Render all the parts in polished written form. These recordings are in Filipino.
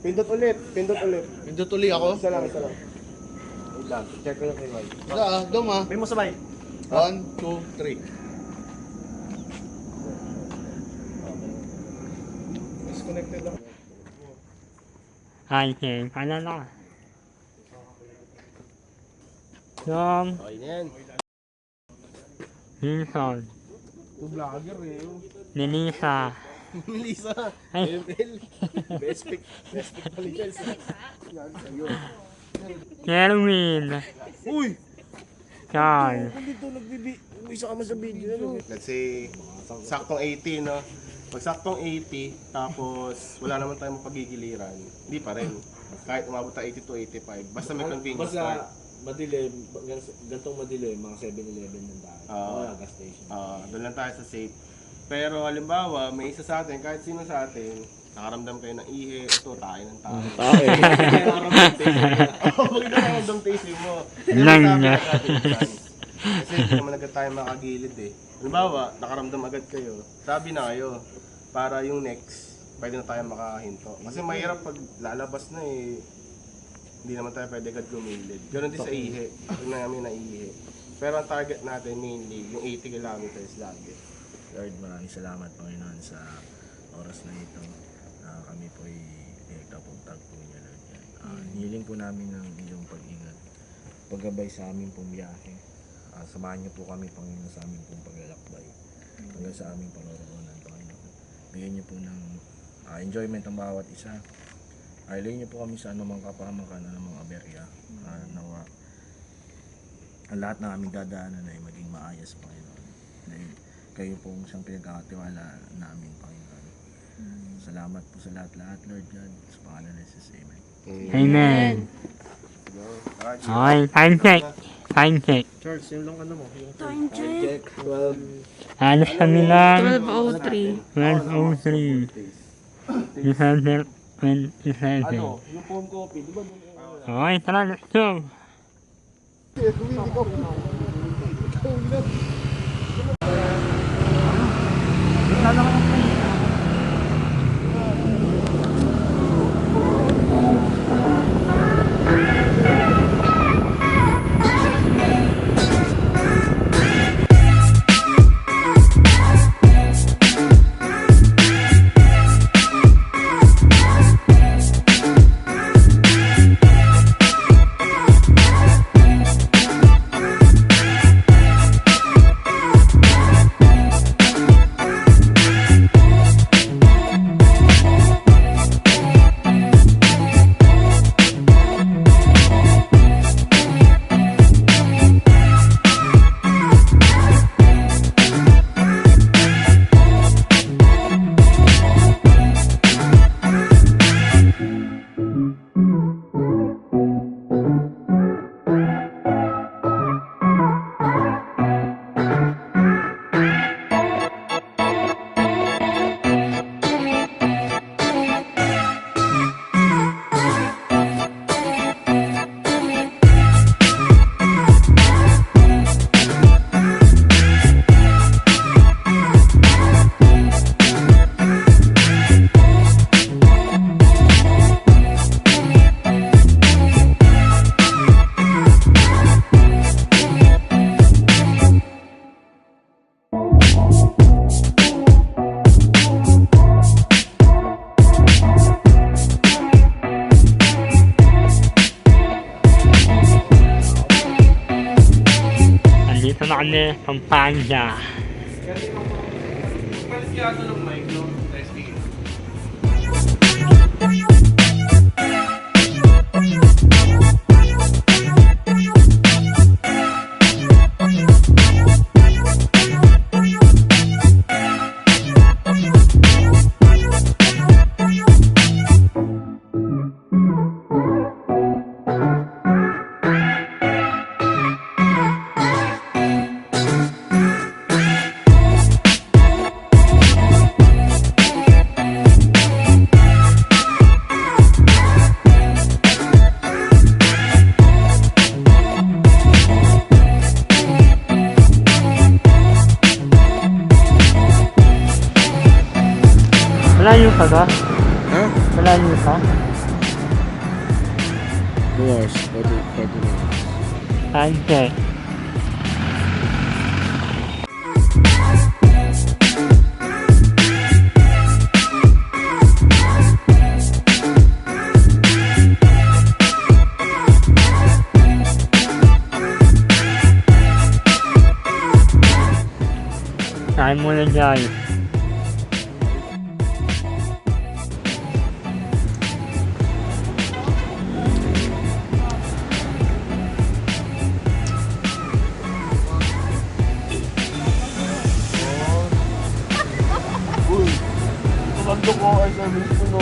Pindot ulit. Pindot uli ako. Isa lang. Wait lang. Check ko yung kay Mike. Dom ah. May mo sabay. 1, 2, 3. Disconnected ako. Hi, King. Ano na? Yung Okay na yan. Wilson. Yung vlogger eh. Lisa. Lisa. Ay. Best pick pala dyan. Kerwin. Uy! Carl. Dito isa ka man sa video. Let's say, saktong 80, no? Pag saktong 80, tapos wala naman tayong mapagigiliran, hindi pa rin. Kahit umabot tayo 80 to 85, basta may convenience part. Basta madilim, gantong madilim, mga 7-Eleven ng daan. Mga gas station. Doon lang tayo sa safe. Pero halimbawa, may isa sa atin, kahit sino sa atin, nakaramdam kayo ng ihi, ito, tayo ng tayo. Tayo. Huwag na nakaramdam taste mo. Lang na. Kasi hindi naman agad tayo makagilid eh. Halimbawa, nakaramdam agad kayo, sabi na kayo, para yung next, pwede na tayo makahinto. Kasi mahirap pag lalabas na eh, hindi naman tayo pwede agad gumilid. Ganon din sa ihi, pag namin naihi. Pero ang target natin mainly, yung 80 kilometers lagi. Lord, maraming salamat Panginoon sa oras na ito na kami po ay pinagtapong-tag po niya, Lord. Hiling po namin ng iyong pag-ingat, paggabay sa aming pong biyahe. Samahan niyo po kami, Panginoon, sa aming pong paglalakbay hanggang sa aming panoroonan, Panginoon. Bigyan niyo po ng enjoyment ang bawat isa. Ilayin niyo po kami sa anumang kapahamakan, anumang aberya. Nawa ang lahat ng aming dadaanan ay maging maayos, Panginoon. Dahil kayo pong siyang pinagkakatiwala namin, Panginoon. Salamat po sa lahat-lahat, Lord God. Sa pangalan ni Jesus, Amen. Amen. Okay, time check. Time check. Charles, yun lang ano mo? Time check. 12. Alas kami lang. 12:03. 12:03. December 27. Ano? Yung foam coffee, di ba? Okay, tara, let's go. Andito na kami, Pampanga. Palis kaya ito ng mic, no? Malayo pa ba? Ha? Malayo pa? 2 hours, 40 minutes. Sunset. Kain muna dyan. Uy, tumando ko ay sabi ko no.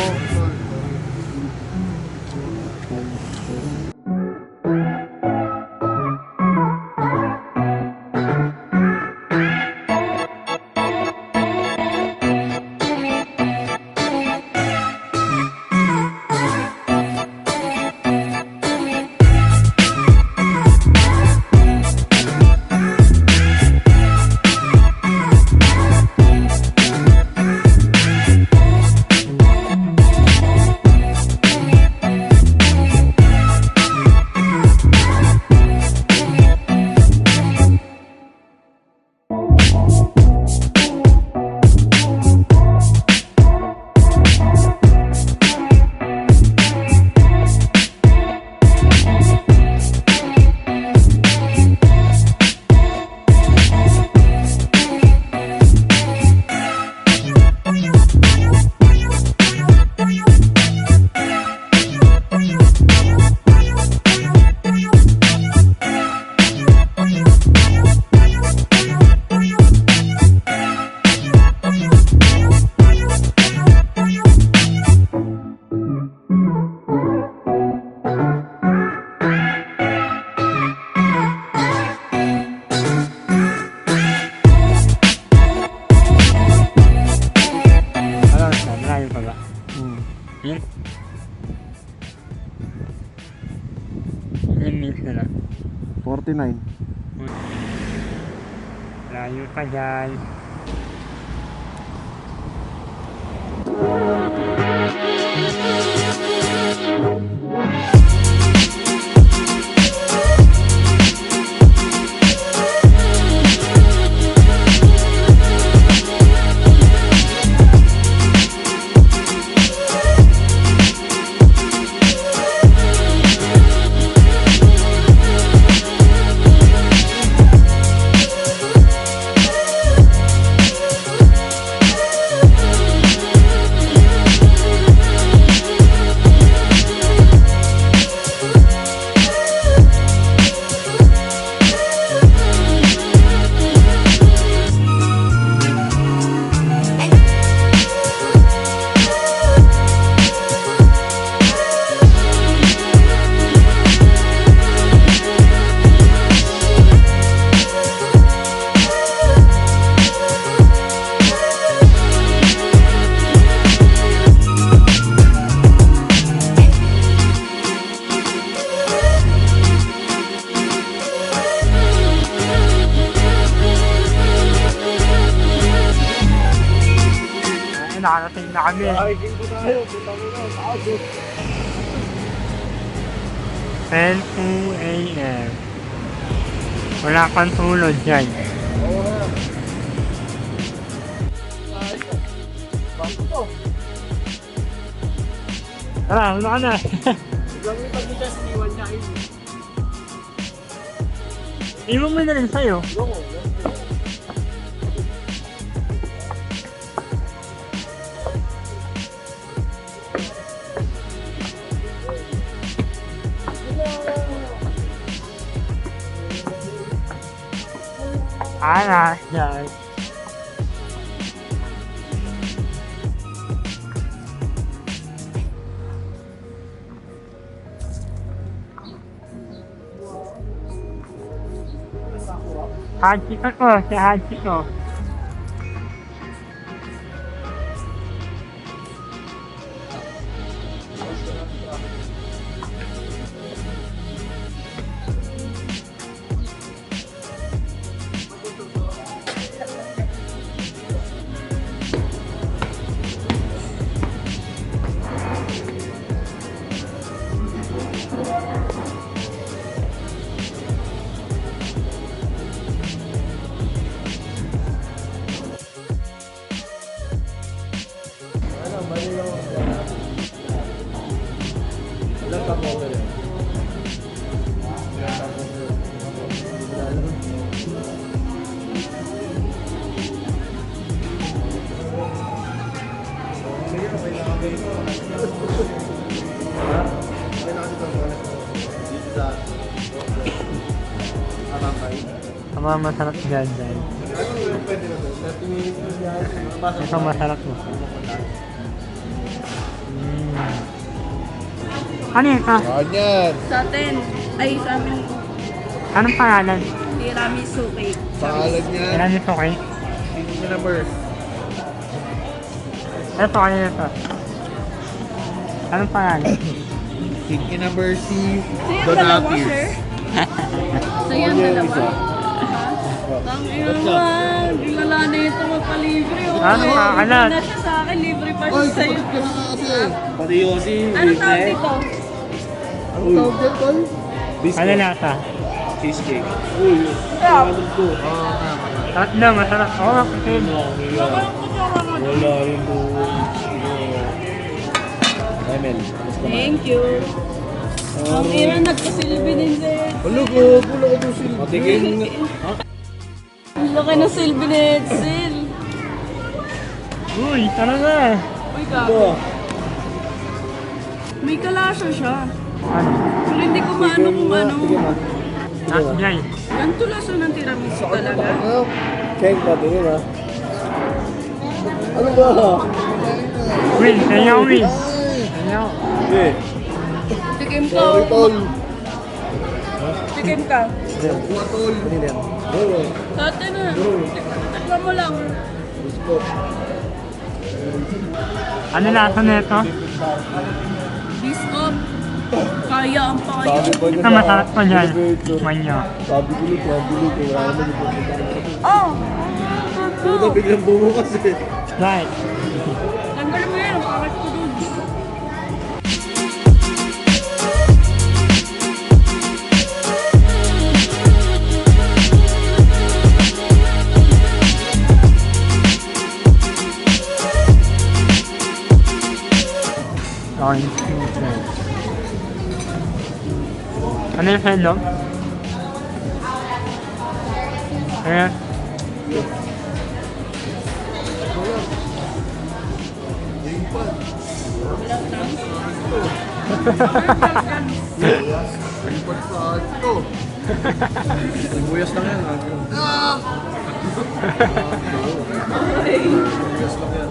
Malayo pa ba? Yun? Ilang minutes na lang? 49. Layo pa dyan. Nakarating na kami. Hiking po tayo. Punta ko na. Paabot. 10 a.m. Wala pang tulog dyan. Oo nga. Bakit to? Tara, wala ka na. Hanggang yung pag-itas, iniwan niya yun. Iwan mo na rin sa'yo. Oo. Ana, dyan. Haji ko, si Haji ko. May nakasitang dito sa Arangay. Ang mga masarap dyan dyan. Ano pwede na to? 30 minutes na yan. Ito masarap mo. Ano yun ka? Ganyan! Sa atin, ay sa amin, Anong pangalan? tiramisu cake. Pangalan niya. Kailan nito kayo? Pinky number. Ito kayo ito. Anong pangalan? Pinky number C. So yan dalawa, sir? So yan dalawa? Tangina naman, bilala na ito magpalibre. Ano kakalat? Na siya sa akin, libre pa siya sa'yo. Pati Yossi. Ano tawag dito? Anong tawag dyan, Tol? Ano lasa? Cheesecake. Uy, ano to? Tatlo, masarap. Oo, kasi. Wala rin to. Emel. Thank you. Ang ira nagkasilbi din sir. Wala ko to sila. Matigil. Ang laki ng silbi ni Edsel. Uy, talaga. Uy, gago. May kalasa siya. Ano? Pero hindi ko maano kung ano. Nakjay. Ganito lasa ng tiramisu talaga. Keng pa din ha. Ano ba? Win, kanya win. Kanya. Eh, Tikim ka. sorry tol. Tikim ka. Kuha tol. Ano yan? Oo. Sa atin na. Tikman mo lang. Gusto. Ano lasa nito? Biscuit. Kaya ang payo. Ito masarap pa dyan. Tikman nyo. Sabi ko ulit, wala naman yung pagkakas. Oh! Puta, biglang bumukas eh. Right. Tanggalin mo yan. Ang pangat ko dun. Orange cheese. Ano yung hello? Ayan. Lipat sa ito. Sibuyas lang yan. Sibuyas lang yan.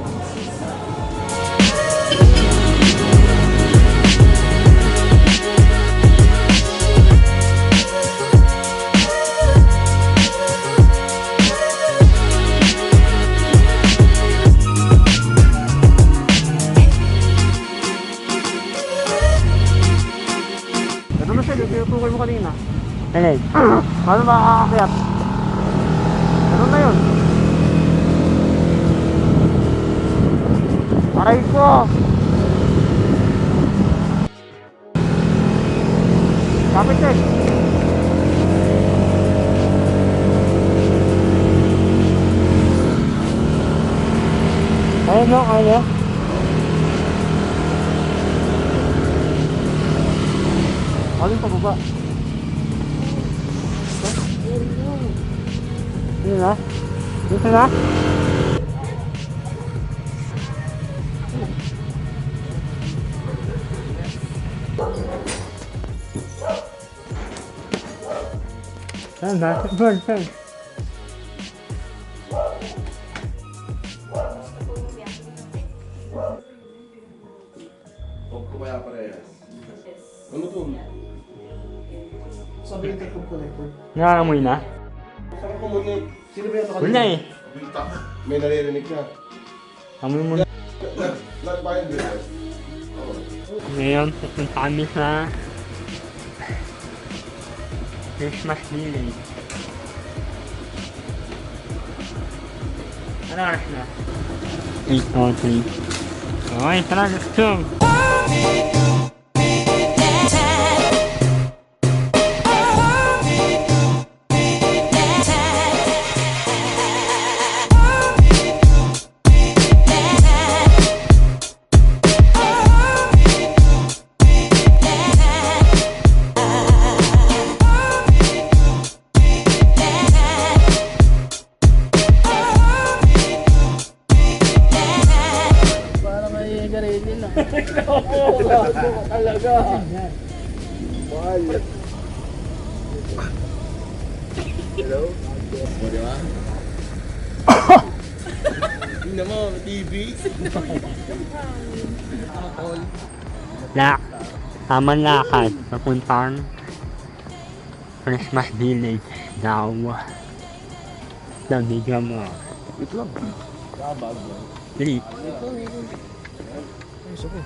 Ano na siya, yung tinutukoy mo kanina? Alay. Paano makakakayat? Ano na yun? Aray ko! Kapit eh! Ayun no, kaya. Aling pababa. Dito na. Dito na. Saan na? Saan? Huwag ko kaya parehas. Ano to? Sabi yung take ko na ito. Nakakamoy na? Saan ko muna? Sino ba yung Wala eh. Bita. May naririnig ka. Amoy mo. Nagbayad din eh. Ngayon, pupunta kami sa Christmas Village. Ano oras na? 8:03. Okay, tara, let's go! Para may ganun yun ah. Talaga. Mahal. Hello? O, di ba? Tingnan mo, TV. Tamang lakad. Papuntang Christmas Village. Daw. Bigyan mo. Ito lang. Kabag lang. Dali. Ay, sabi.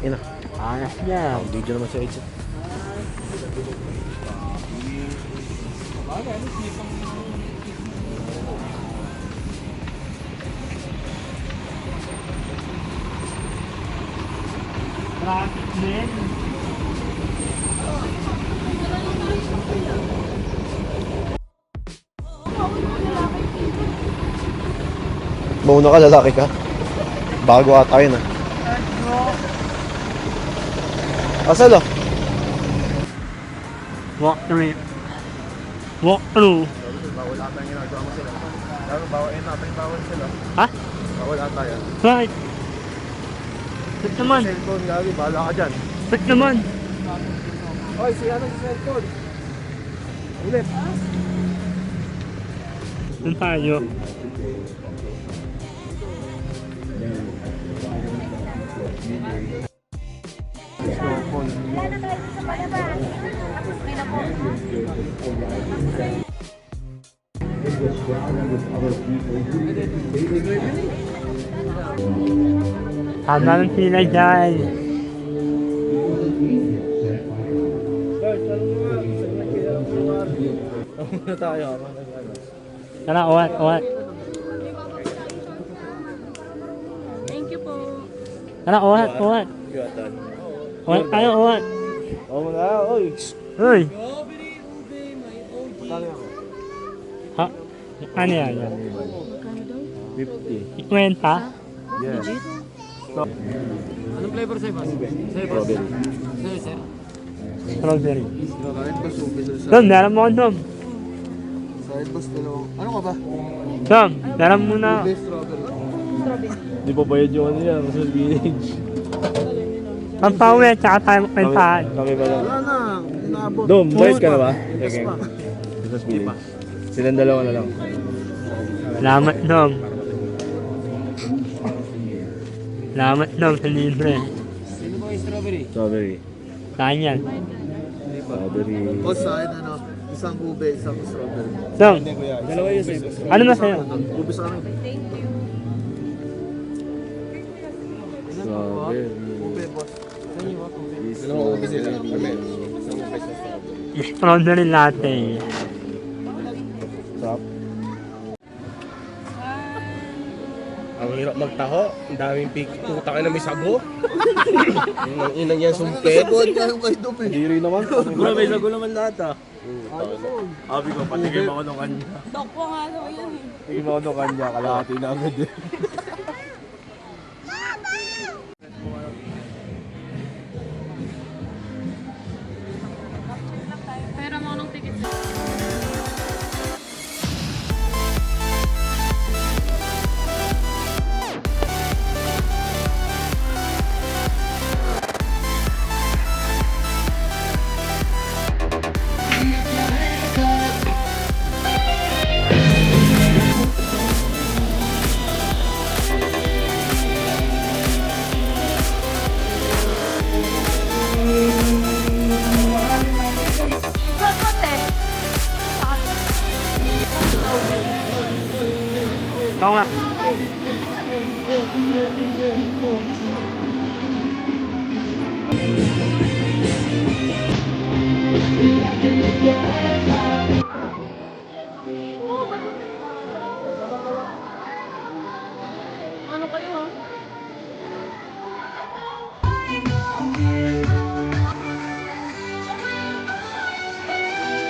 Ina. Ayos niya. Video naman sa edge. Traffic din. Mauna ka, lalaki ka. Bago ata yun ah. Asal ah? Walk through. Walk through. Bawal ata yung ginagawa mo sila. Lalo, bawal sila. Ha? Bawal ata yan. Right. Ba't naman? Cellphone, gagi, bahala ka dyan. Ba't naman? Oy, si ano sa cellphone? Ulit. Doon tayo. Tama lang sila dyan. Muna tayo. Tara, uwat. Thank you po. Tara, uwat. Gatan. Uwat tayo, uwat. Oo muna. Oy. Uy. Kaya ako. Ha? Ano yan? 50. 50? Yes. Anong flavor sa'yo, boss? Strawberry. Sa'yo, sir. Strawberry. Kahit ba sumpisa sa Dom, meron mo ko, Dom. side bus dalawang. Ano ka ba? Dom, meron mo na. Strawberry. Di pa bayad yung ano yan. Sa village. Pampauwi, tsaka tayo magpentahan. Kami ba lang? Wala na. Inaabot. Dom, bayad ka na ba? Yes pa. Sa village. Silang dalawa na lang. Salamat, Dom. Salamat, Dom, sa libre. Sino ba yung strawberry? Strawberry. Saan yan? Strawberry. O sa akin, ano, isang ube, isang strawberry. Dom, Dalawa yun sa'yo. ano na sa'yo? Ube sa akin. Strawberry. Ube, boss. Strawberry. Dalawang ube sila. Isang ube sa strawberry. Strawberry latte. Sarap. Ang hirap magtaho. Ang daming tuta ka na may sago. Ang inang yan sumpet. Buwan ka yung kay Dupe. Diri naman. Bro, may sago naman lahat ah. Abi ko, patigay mo ako ng kanya. Dok po nga daw yan eh. Tigay mo ako ng kanya, kalahati na agad eh. Pera mo ng ticket. Ikaw nga. Ano kayo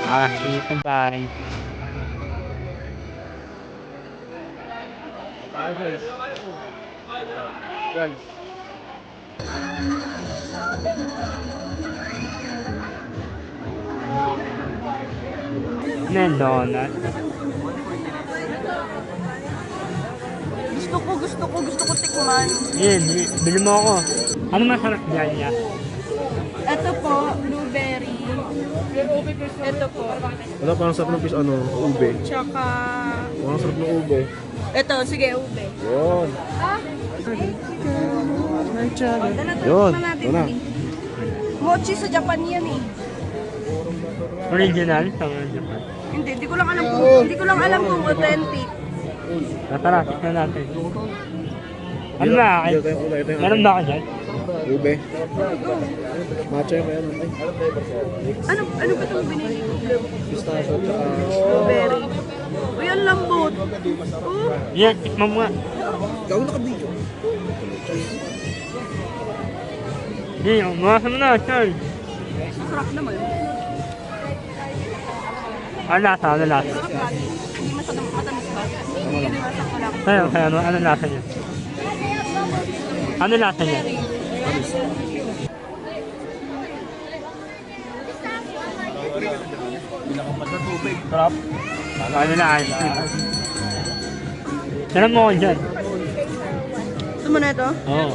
ha? See you, bye. May donut. Gusto ko tikman. Yan, bili mo ako. Ano masarap dyan niya? Ito po, blueberry. Ito po. Wala parang sarap ng fish, ube. Tsaka... Parang sarap ng ube. Ito, sige, ube. Yun. Dala to, Yun, tikman natin. ito na. Mochi sa Japan yan eh. Original sa mga Japan. Hindi ko lang alam kung authentic. Tara, tignan natin. Ano ba akin? Ito yung una, ito yung Meron ba ako dyan? ube. Matcha yung meron. Ano ba itong binili ko? Pistachio tsaka... Blueberry. Uy, ang lambot. Oh, Yan, tikman mo nga. Gawin naka-video. Hindi, umawasan mo na, Charles. sarap naman. Ano lasa? Ano lasa? Sarap lagi. Hindi masyadong matamis ba? Hindi masakto lang. Kaya, ano lasa niya? Ano lasa niya? Sarap. Ano na ice cream? Tara mo ako dyan. Gusto mo na ito? Oo.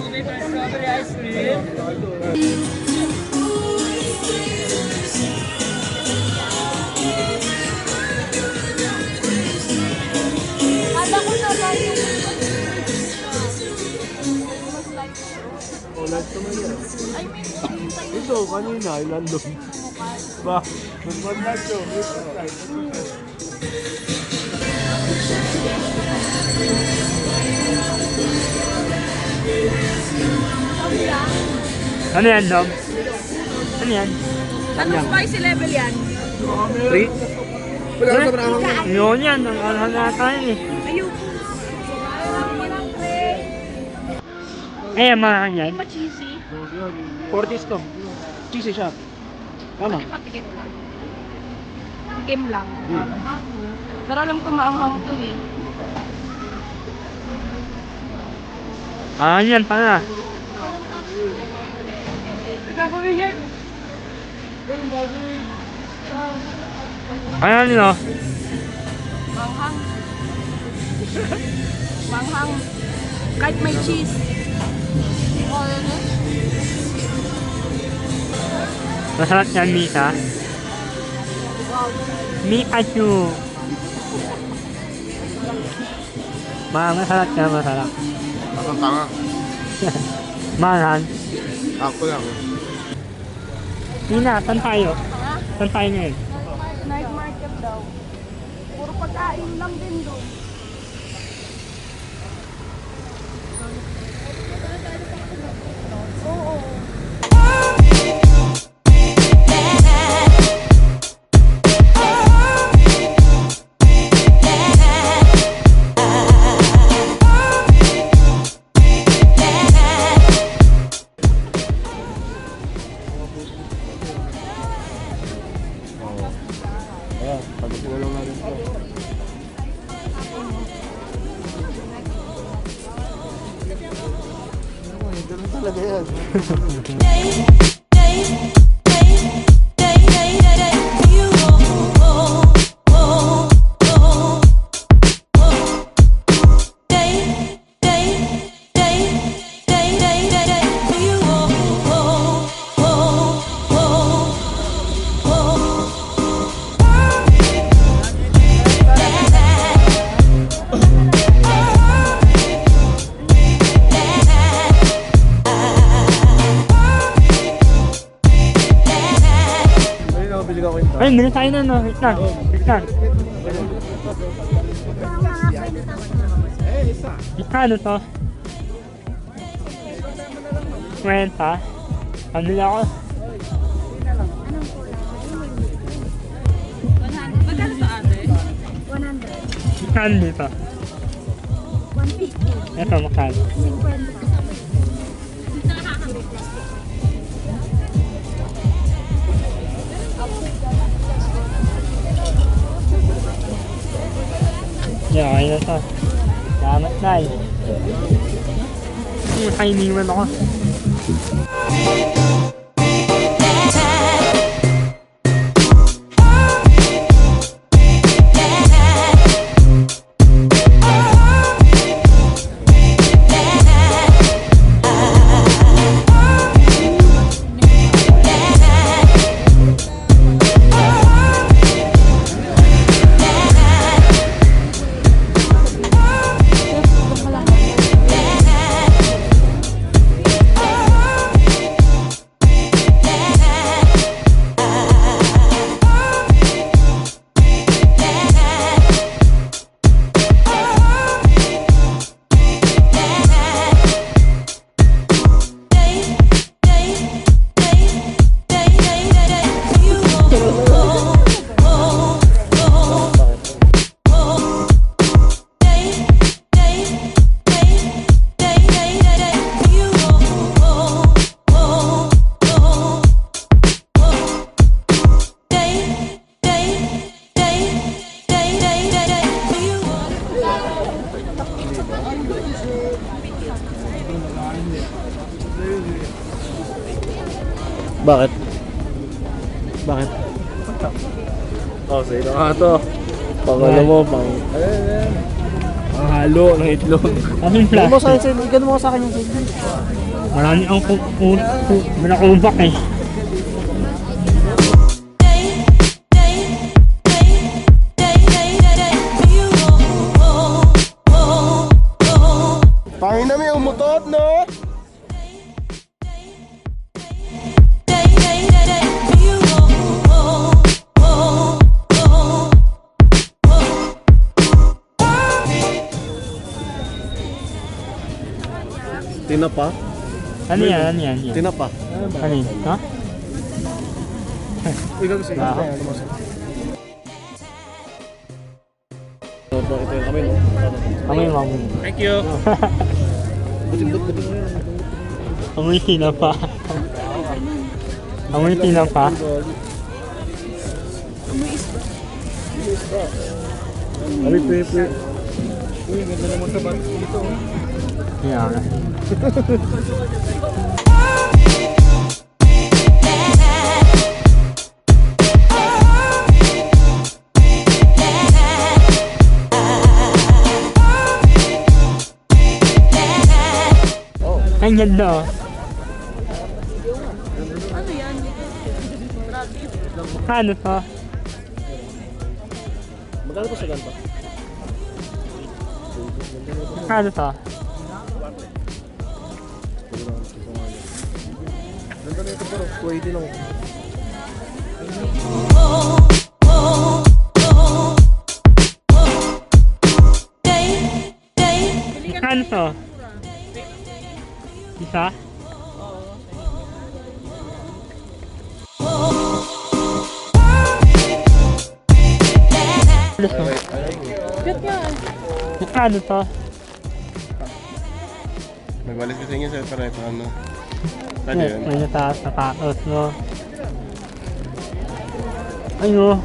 Kala ko na lang yung... Ito, kanina, ilandong. Ba, magmandad yun. Ano yan, Dom? Ano yan? Anong spicy level yan? 3? Wala ka sa parang Yun yan, ang alhan na tayo eh. Ayoko. Eh, mga yan. Pa-cheesy. 40s to. Cheesy siya. Tama. Patikit lang. Tikim lang. Pero alam ko maanghang to eh. Ah, yan pala. Ano nyo? Manghang. Manghang. Kahit may cheese. Masarap yan, Mika. Mikachu. Masarap yan, masarap. Ang tanga. Mahan. Ako lang. Tina, saan tayo? Saan tayo ngayon? Night market daw. Puro pagkain lang din doon. Oo. Ayan, pagdating na lang natin ito. Ganun talaga yan. Ayun, nakabili ka kwenta. Ay, bili tayo na, no? Wait lang. Wait lang. Ano to? Kwenta? Pamili ako. Magkano sa ate? 100. Magkano dito? 150. Ito, magkano? 50. Yeah, okay na to. Salamat, Nay. Iniwan ako. Bakit? Bakit? Oh, sa ito nga to. Pang ano mo, pang... Pang halo ng itlog. Ano yung Ganun mo sa plastic? akin, ganun mo sa akin yung side. Marami ang manakubak eh. Pangin na may umutot, no? Tinapa? Ano yan? Ano yan? Yan. Tinapa. Ano yun? Ha? Ikaw gusto Wow. Ito yung kami, no? Kami mami. Thank you. Butin-butin mo yun. Amoy tinapa. Amoy tinapa. Kami, pepe. Yan. Ang ganda oh. Ano yan? Ano to? Magkano pa sa ganito? Ano to? Ganda na ito pero, 280 lang. Ano to? Isa? Ano to? Cute nga. Ano to? Nagwalis ko sa inyo sa pero ito ano. Ano yun? May nataas na patos no? Ay no.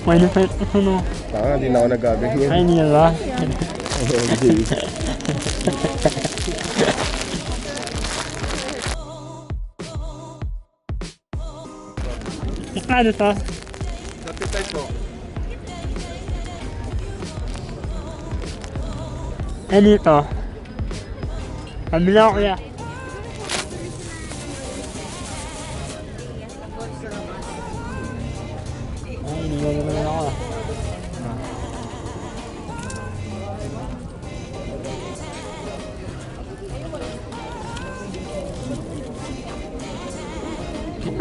May nataas na no. Hindi na ako nagaganyan. Ay niya ba? Ano to? Dati type mo. Eh dito. Kabila ko kaya. Ay, iniwan naman ako ah.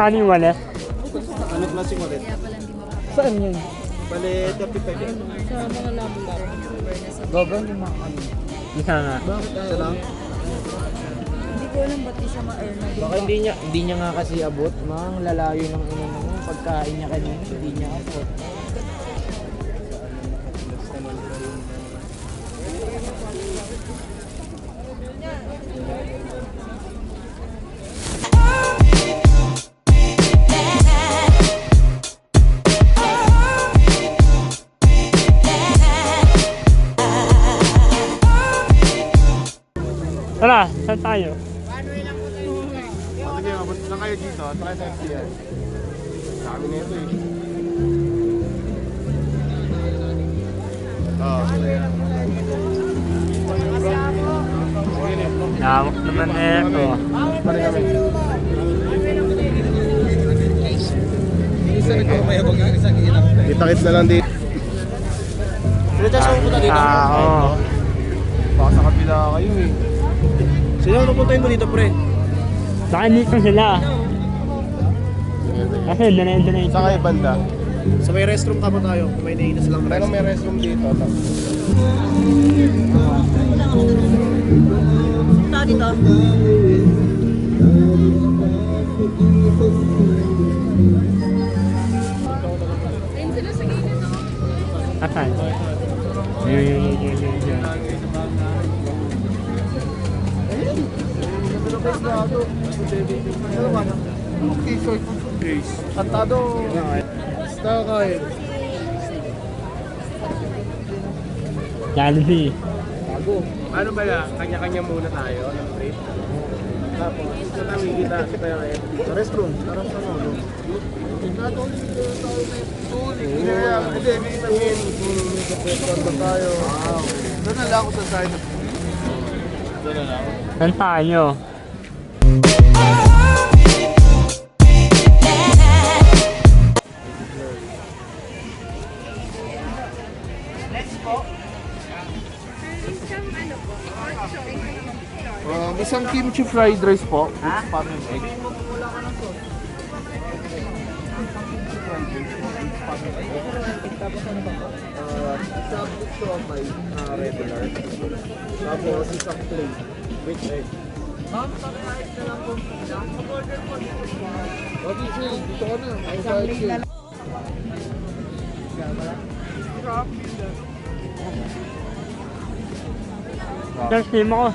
Ano yung wallet? Ano klaseng ulit? Saan yun? Bale, 35 yan. Sa mga number. Gagawin yung mga ano. Isa nga. Isa lang? Hindi ko alam ba't di siya ma-earn na Baka hindi niya nga kasi abot, mang lalayo ng inano mo, pagkain niya kanina, hindi niya abot. Tara, saan tayo? Sige, abot na kayo dito. Try sa FTR. Dami na ito eh. Lamok naman ito. Kita-kits na lang dito. Sino tayo sa pupunta dito? Oo. Baka sa kabila kayo eh. Sino ang pupuntahin mo dito, pre? Baka dito sila. Kasi doon Saan kayo banda? Sa may restroom ka pa tayo, kung may naiinas lang Pero restroom. may restroom dito. Tao dito. Ayun sila sa gilid no? Asan? Yun. Kantado. Basta kain. Jollibee. Bago. Ano ba yan? Kanya-kanya muna tayo ng trip. Tapos, sa tabi, kita yung FB. Sa restroom, parang sa ano. Hindi, ibig sabihin, kung tayo. Doon na lang ako sa side. Doon na lang. Saan tayo? Isang kimchi fried rice po. Ha? Parang egg. Isang gusto may regular. Tapos isang plain with egg. Ma'am, pag-ayos na lang po. Order po dito. Okay, chill. Dito ka na. Isang plain na lang. Sir, sima ko.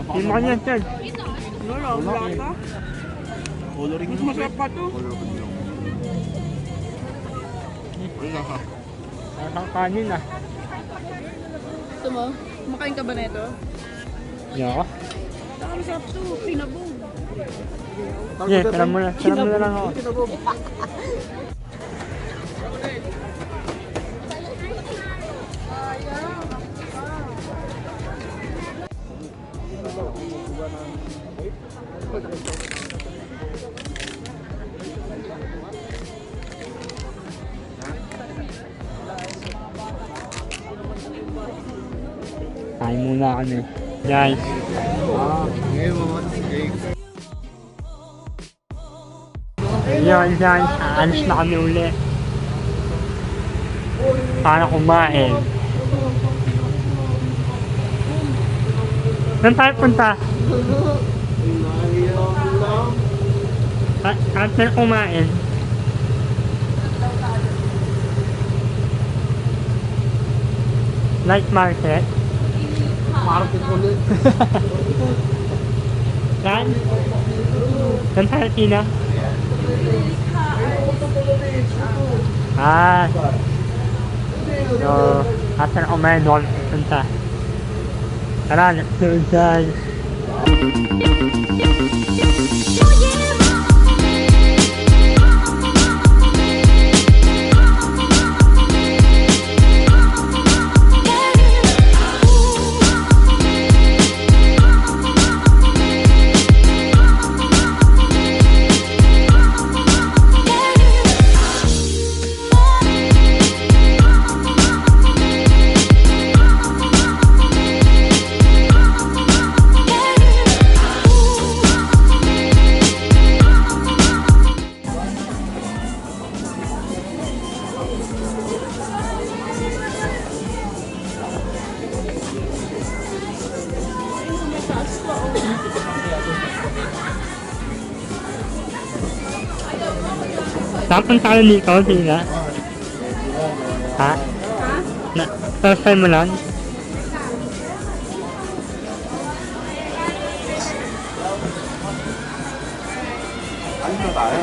Sima ko niyan, sir. Coloring mas masarap pa to. Nakang kanin ah. Gusto mo? Kumakain ka ba na ito? Hindi ako. Ang sarap to, pinabong. Yeah, tara mo na. Tara mo na lang ako. Kain muna kami. Guys. Yun guys, aalis na kami uli. Para kumain. Saan tayo punta? Saan tayo kumain? Night market? Market ulit. Saan? Saan tayo, Tina? Ah. So, after kumain, doon punta. Tara, let's go guys. Saan tayo dito, Tina? Ha? Na, first time mo lang? Ano na tayo?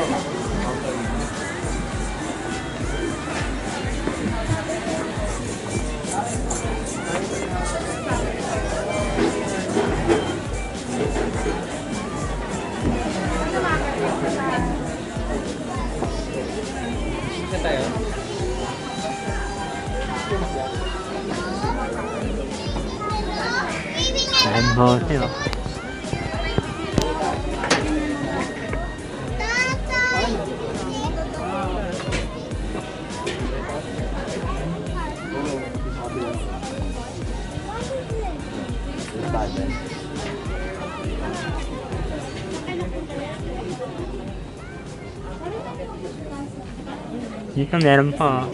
Saan mo siya? Dito meron pa.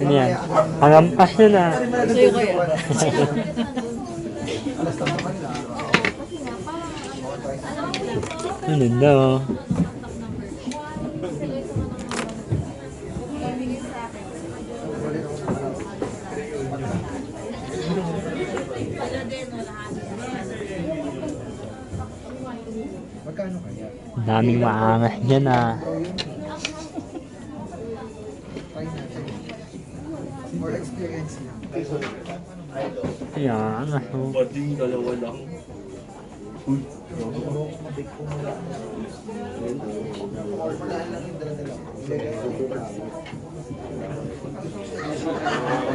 Ano yan? Pangampas yun ah. Sa'yo kaya? Ano daw? Daming maangas dyan ah. Ayan, aso. Pati dalawa lang.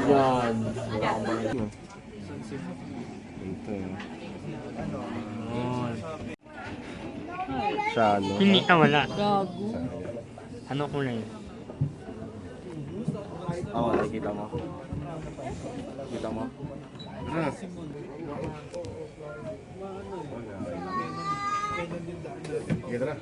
Ayan. Siya ano? Hindi ka wala. Gago. Ano kulay? Oo, nakikita mo. Kita mo? Kita na.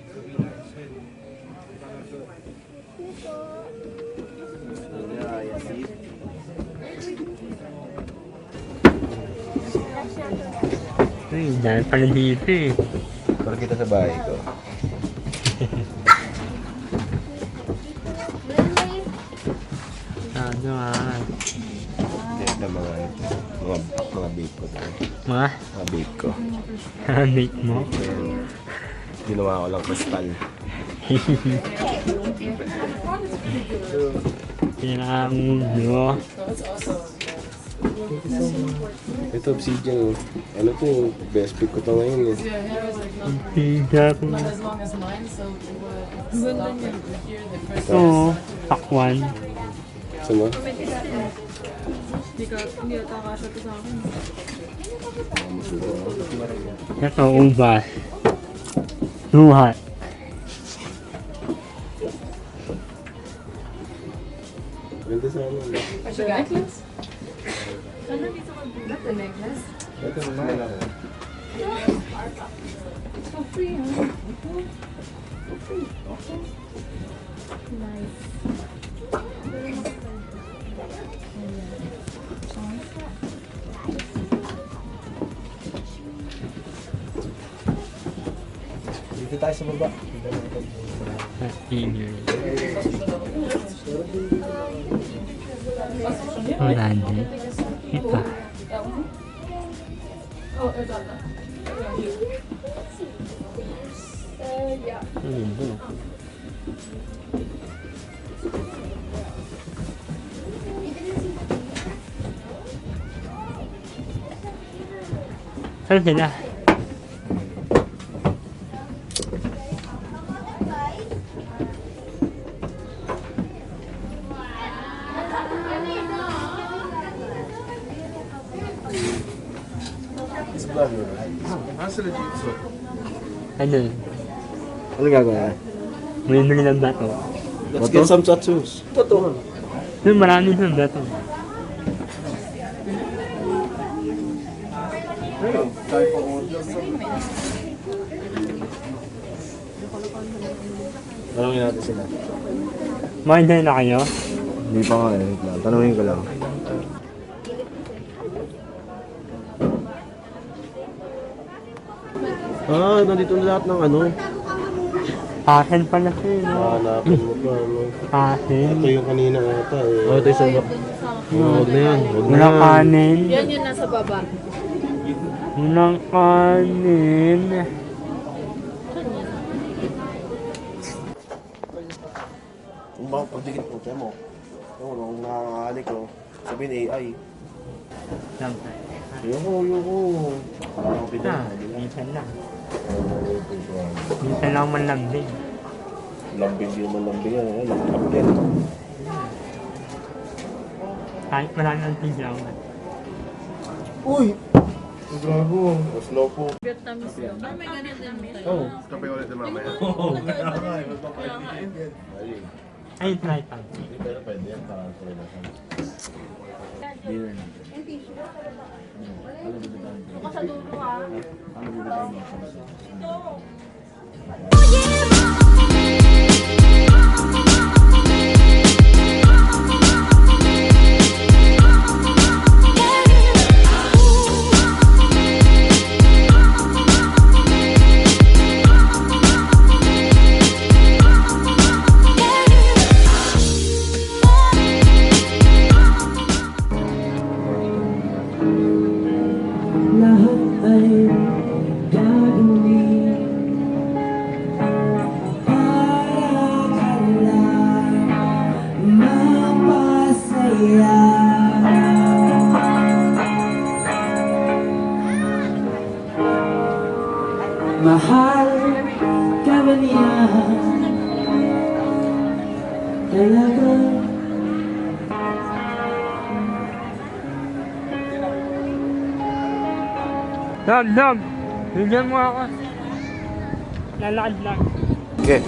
Uy, dahil pala dito eh. Pero kita sa bahay ko. Ano ah. Ito mga bake ko. Mga Mga bake ko. mate mo. Ginawa ko lang kristal. Pinangulo. Ito obsidian. Ano to? Best pick ko to ngayon eh. Piga ko. Oo, pakwan. Sama? Hindi ata kasha to sa akin. Ito, ubas. Luhat. Ganda sa ano. Necklace? Ano dito ka bulat? The necklace? Ito naman ako. So free, ha? Nice. Dito tayo sa baba. Finger. Wala din. Ito. Ayun. Saan sila? Sila Jitsu. Ano? Ano gagawin? May ng bato. Let's get some tattoos. Ito. Yung marami ng bato. Tanungin natin sila. Mahintay na kayo? Hindi pa nga eh. Tanungin ko lang. Nandito na lahat ng ano. Akin pala siya, no? Hanapin mo pa, ano. Akin. Ito yung kanina ata eh. Ito yung sa huwag na yan. Huwag na Walang yan. kanin. Yan yung nasa baba. Walang kanin. Kung bakit pagdikit po, tiyan mo. Nung nakakali ko, sabihin AI. Siyempre. Ayoko. Parang Ah, minsan lang. Minsan lang man lambing. Lambing di naman lambing yan. Lambing. Kahit marami ang tiglaw man. Uy! Grabe. Slow po. Vietnamese yun. Ah, may ganyan din. Oh. Kape ulit din mamaya. Ay, try pa. Pero pwede yan para sa relasyon. Beer na. Ako sa dulo ha. Ano bibigay mo? Mahal ka ba niya? Talaga? Dam! Bigyan mo ako. Lalakad lang. Okay.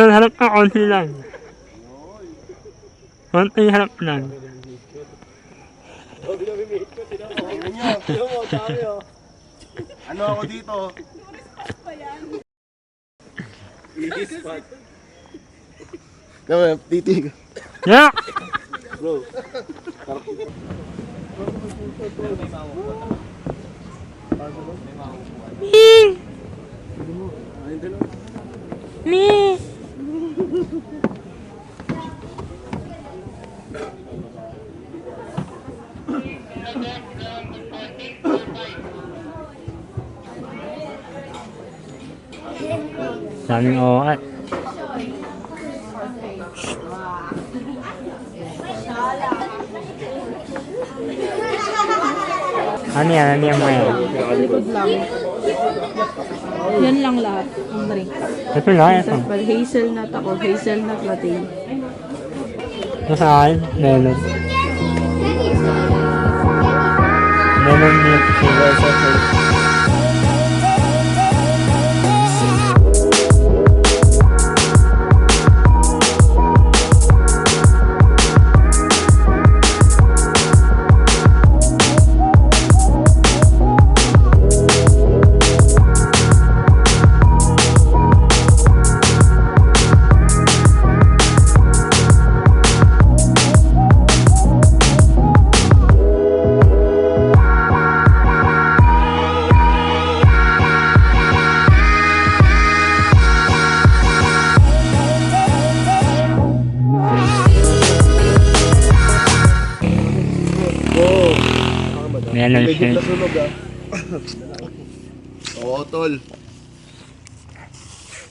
Sir, harap ka, konti lang. Konti harap lang. Ano ako dito? Naman, titig. Yeah! Bro. Me! Daming oat. Ano yan? Ano yan mo yan? Likod lang. Yan lang lahat. Ang drink. Ito lang, ito. Example, hazelnut ako. Hazelnut latte. Ito sa akin, melon. Melon milk tea. Melon shake. Nasunog ah. Oo, tol.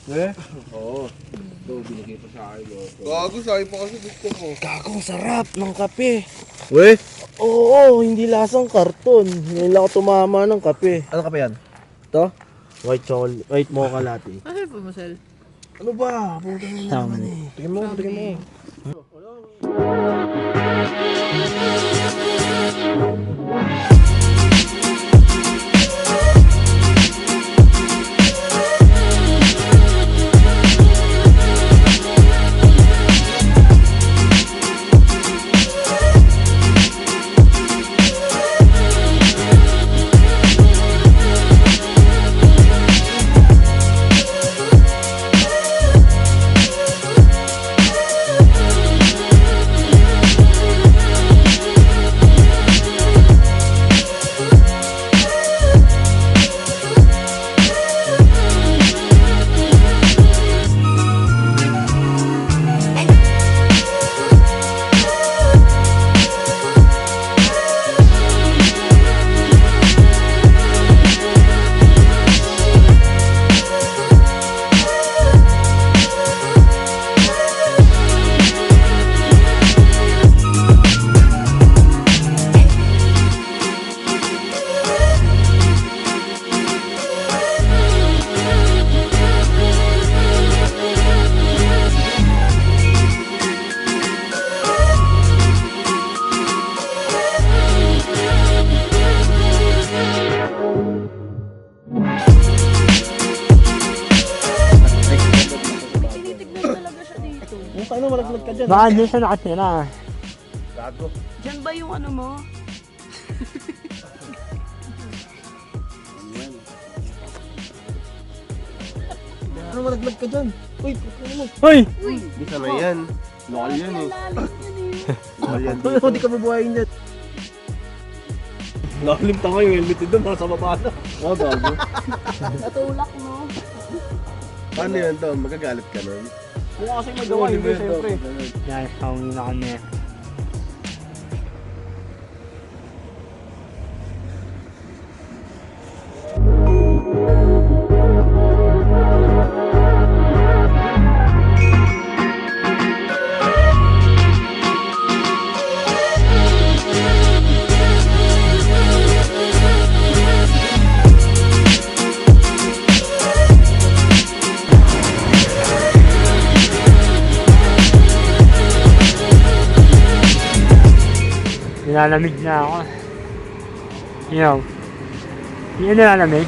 Eh? Oo. Ito, binigay pa sa akin. Gago, sa akin pa kasi gusto ko. Gago, sarap ng kape. Weh? Oo, hindi lasang karton. Ngayon lang ako tumama ng kape. Ano ka pa yan? Ito? White mocha latte. Ano po mo, Sel? Ano ba? Puta na naman eh. Tingin mo, tingin mo. ka dyan. Baka dyan siya nakatira. Gago. Diyan ba yung ano mo? Ano malaglag ka dyan? Uy, ano mo? Uy! Hindi ka na yan. Lokal yan eh. Lokal yan. Uy, hindi ka mabuhayin dyan. Lalim tanga yung helmet doon, nasa baba na. Oh, gago. Natulak mo. Paano yan to? Magagalit ka nun? Mukha kasing magawa, hindi siyempre. Guys, pauwi na kami. Nilalamig na ako. Yo. Hindi ka nilalamig?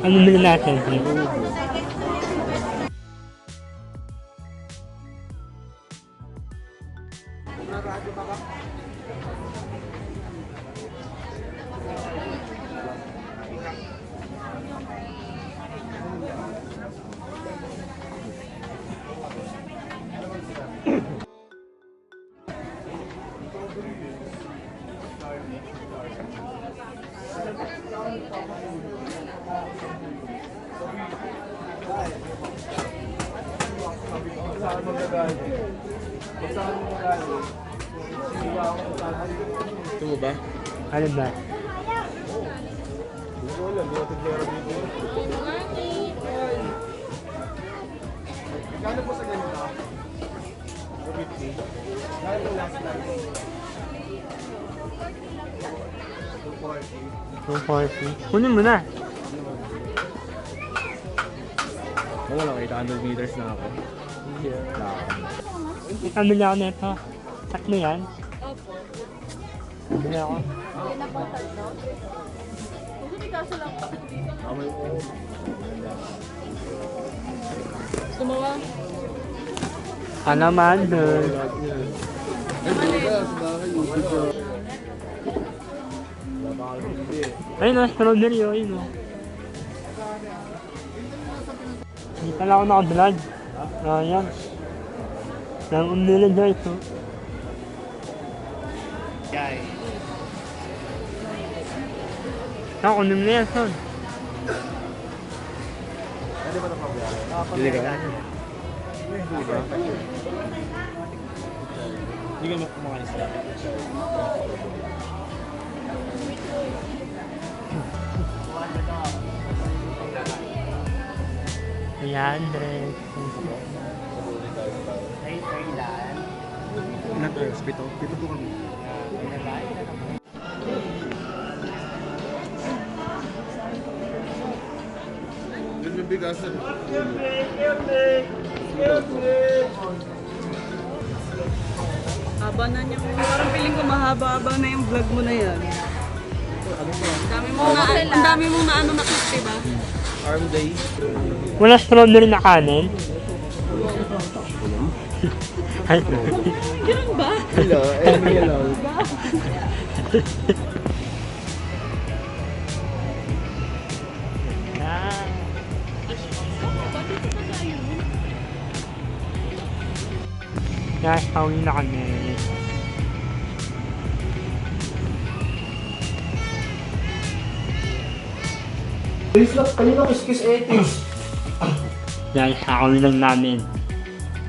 Ano bili natin? Gusto mo ba? Ano ba? Gusto ko lang, di natin pera dito. Kano po sa ganito? 250. Kano po last lang? 240. Kunin mo na. Wala lang, 800 meters na ako. Pamili ako nito. Tatlo yan. Opo. Pamili ako. Hindi na po tatlo. Hindi kaso lang po. Gusto mo ba? Ano man doon. Ayun na, strawberry o. Ayun o. Hindi pala ako nakablog. Ayan. Nang umili guys o. Ako, kunin mo na yan, son. Hindi ka? Hindi ka kumakain sa Ayan, Andres. Ilan tayo? Pito? Pito po kami. Yun yung bigasan. Haba na niya. Parang feeling ko mahaba-haba na yung vlog mo na yan. Ang dami mong na ano na clip, diba? Arm day. Wala strawberry na kanin? Ay, Ganun ba? Wala, Emily lang. Ah. Kaya pauwi na kami. Please lang, kanina kiss-kiss etis. Dahil sa kami lang namin.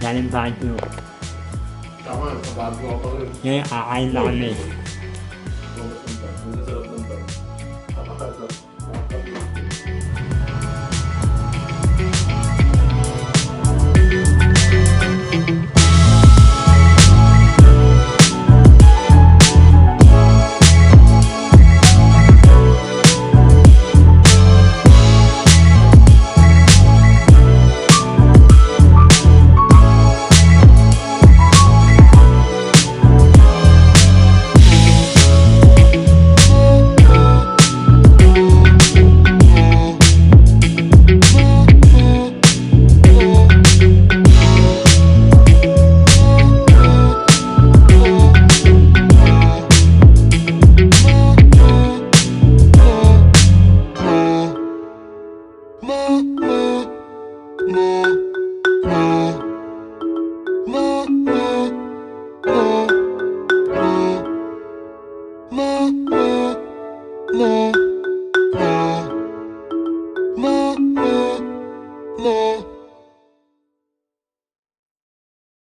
Galing Baguio. Tama, sabago ka pa rin. Ngayon kakain na kami. Ang sarap ng tao.